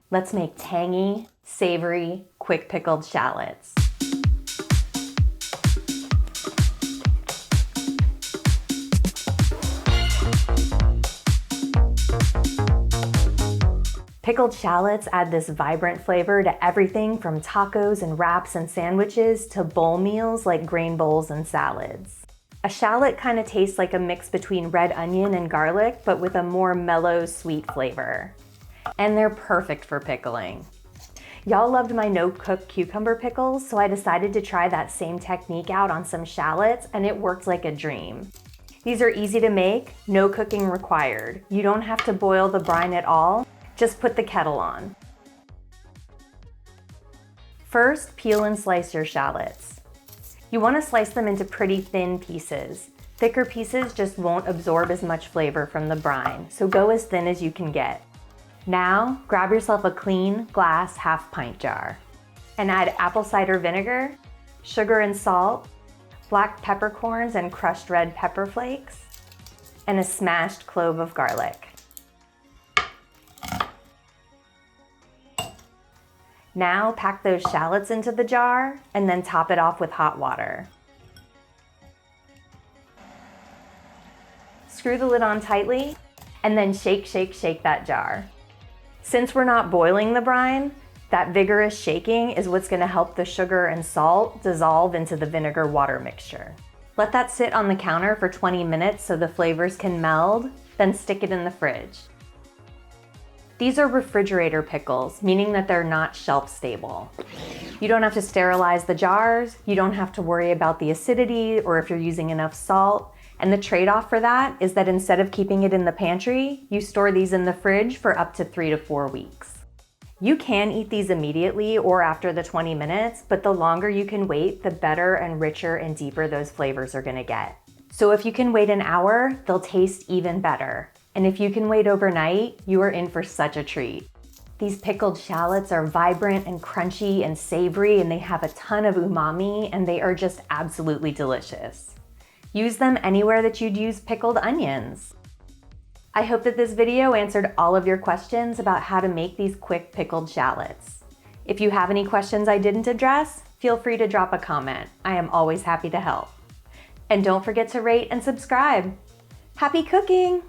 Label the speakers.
Speaker 1: Let's make tangy, savory, quick pickled shallots. Pickled shallots add this vibrant flavor to everything from tacos and wraps and sandwiches to bowl meals like grain bowls and salads. A shallot kind of tastes like a mix between red onion and garlic, but with a more mellow, sweet flavor. And they're perfect for pickling. Y'all loved my no-cook cucumber pickles, so I decided to try that same technique out on some shallots, and it worked like a dream. These are easy to make, no cooking required. You don't have to boil the brine at all, just put the kettle on. First, peel and slice your shallots. You want to slice them into pretty thin pieces. Thicker pieces just won't absorb as much flavor from the brine, so go as thin as you can get. Now, grab yourself a clean glass half-pint jar and add apple cider vinegar, sugar and salt, black peppercorns and crushed red pepper flakes, and a smashed clove of garlic. Now pack those shallots into the jar and then top it off with hot water. Screw the lid on tightly and then shake, shake, shake that jar. Since we're not boiling the brine, that vigorous shaking is what's going to help the sugar and salt dissolve into the vinegar water mixture. Let that sit on the counter for 20 minutes so the flavors can meld, then stick it in the fridge. These are refrigerator pickles, meaning that they're not shelf stable. You don't have to sterilize the jars, you don't have to worry about the acidity or if you're using enough salt. And the trade-off for that is that instead of keeping it in the pantry, you store these in the fridge for up to 3 to 4 weeks. You can eat these immediately or after the 20 minutes, but the longer you can wait, the better and richer and deeper those flavors are gonna get. So if you can wait an hour, they'll taste even better. And if you can wait overnight, you are in for such a treat. These pickled shallots are vibrant and crunchy and savory, and they have a ton of umami, and they are just absolutely delicious. Use them anywhere that you'd use pickled onions. I hope that this video answered all of your questions about how to make these quick pickled shallots. If you have any questions I didn't address, feel free to drop a comment. I am always happy to help. And don't forget to rate and subscribe. Happy cooking!